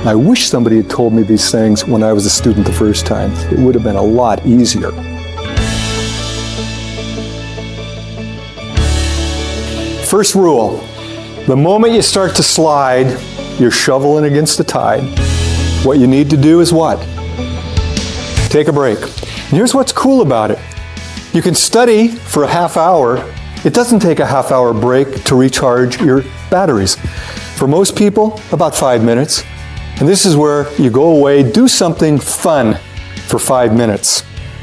I wish somebody had told me these things when I was a student the first time. It would have been a lot easier. First rule, the moment you start to slide, you're shoveling against the tide. What you need to do is what? Take a break. And here's what's cool about it. You can study for a half hour. It doesn't take a half hour break to recharge your batteries. For most people, about 5 minutes. And this is where you go away, do something fun for 5 minutes.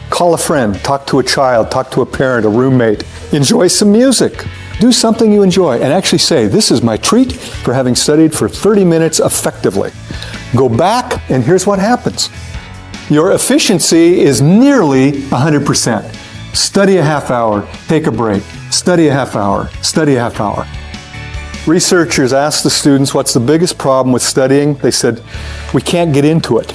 Call a friend, talk to a child, talk to a parent, a roommate. Enjoy some music. Do something you enjoy and actually say, this is my treat for having studied for 30 minutes effectively. Go back and here's what happens. Your efficiency is nearly 100%. Study a half hour, take a break. Study a half hour, study a half hour. Researchers asked the students, what's the biggest problem with studying? They said, we can't get into it.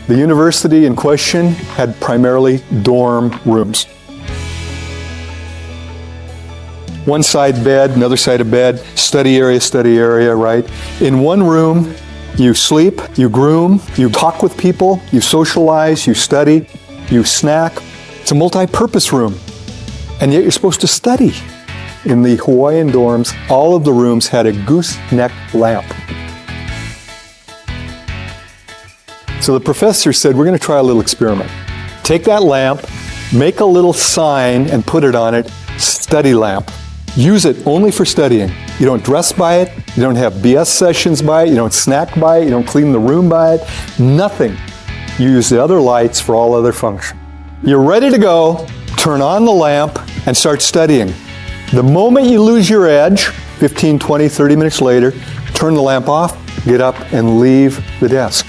The university in question had primarily dorm rooms. One side bed, another side of bed, study area, right? In one room, you sleep, you groom, you talk with people, you socialize, you study, you snack. It's a multi-purpose room. And yet you're supposed to study. In the Hawaiian dorms, all of the rooms had a gooseneck lamp. So the professor said, we're going to try a little experiment. Take that lamp, make a little sign and put it on it, study lamp. Use it only for studying. You don't dress by it, you don't have BS sessions by it, you don't snack by it, you don't clean the room by it, nothing. You use the other lights for all other functions. You're ready to go, turn on the lamp and start studying. The moment you lose your edge, 15, 20, 30 minutes later, turn the lamp off, get up and leave the desk.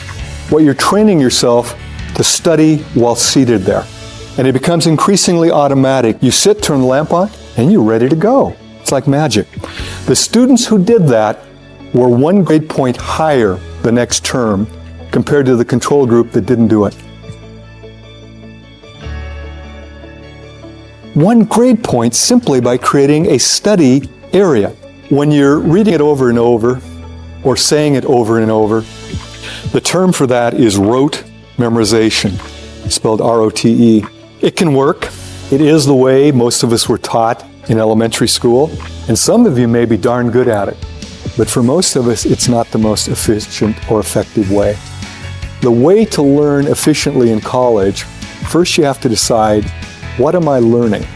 What you're training yourself to study while seated there. And it becomes increasingly automatic. You sit, turn the lamp on, and you're ready to go. It's like magic. The students who did that were 1 grade point higher the next term compared to the control group that didn't do it. 1 grade point simply by creating a study area. When you're reading it over and over, or saying it over and over, the term for that is rote memorization, spelled R-O-T-E. It can work. It is the way most of us were taught in elementary school, and some of you may be darn good at it. But for most of us, it's not the most efficient or effective way. The way to learn efficiently in college, first you have to decide, what am I learning?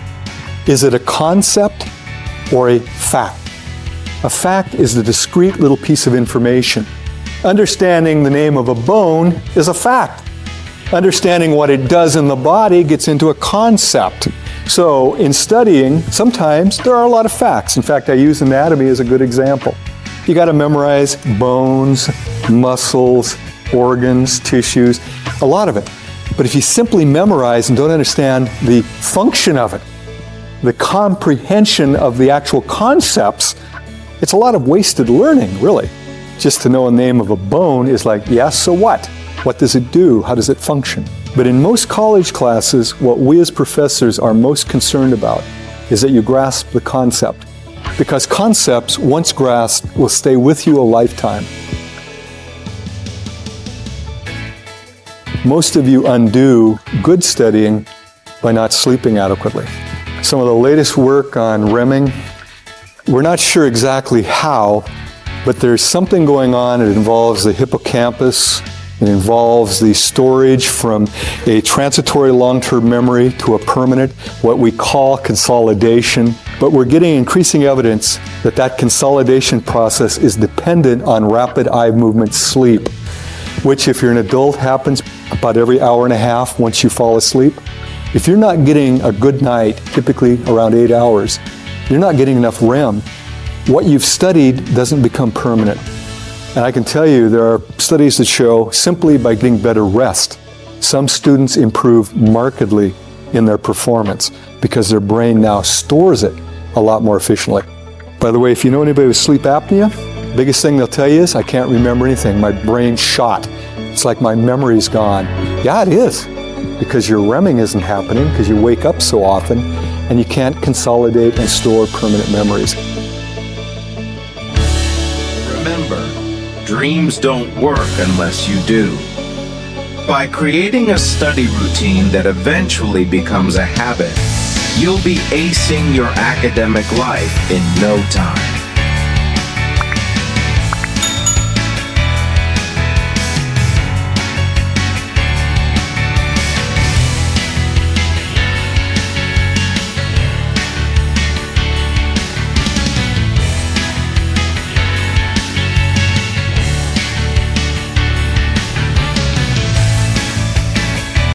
Is it a concept or a fact? A fact is the discrete little piece of information. Understanding the name of a bone is a fact. Understanding what it does in the body gets into a concept. So in studying, sometimes there are a lot of facts. In fact, I use anatomy as a good example. You got to memorize bones, muscles, organs, tissues, a lot of it. But if you simply memorize and don't understand the function of it, the comprehension of the actual concepts, it's a lot of wasted learning, really. Just to know a name of a bone is like, yes, so what? What does it do? How does it function? But in most college classes, what we as professors are most concerned about is that you grasp the concept. Because concepts, once grasped, will stay with you a lifetime. Most of you undo good studying by not sleeping adequately. Some of the latest work on REMing, we're not sure exactly how, but there's something going on. It involves the hippocampus. It involves the storage from a transitory long-term memory to a permanent, what we call consolidation. But we're getting increasing evidence that that consolidation process is dependent on rapid eye movement sleep, which if you're an adult happens about every hour and a half once you fall asleep. If you're not getting a good night, typically around 8 hours, you're not getting enough REM. What you've studied doesn't become permanent. And I can tell you there are studies that show simply by getting better rest, some students improve markedly in their performance because their brain now stores it a lot more efficiently. By the way, if you know anybody with sleep apnea, the biggest thing they'll tell you is, I can't remember anything. My brain's shot. It's like my memory's gone. Yeah, it is, because your REMing isn't happening because you wake up so often and you can't consolidate and store permanent memories. Remember, Dreams don't work unless you do. By creating a study routine that eventually becomes a habit, you'll be acing your academic life in no time.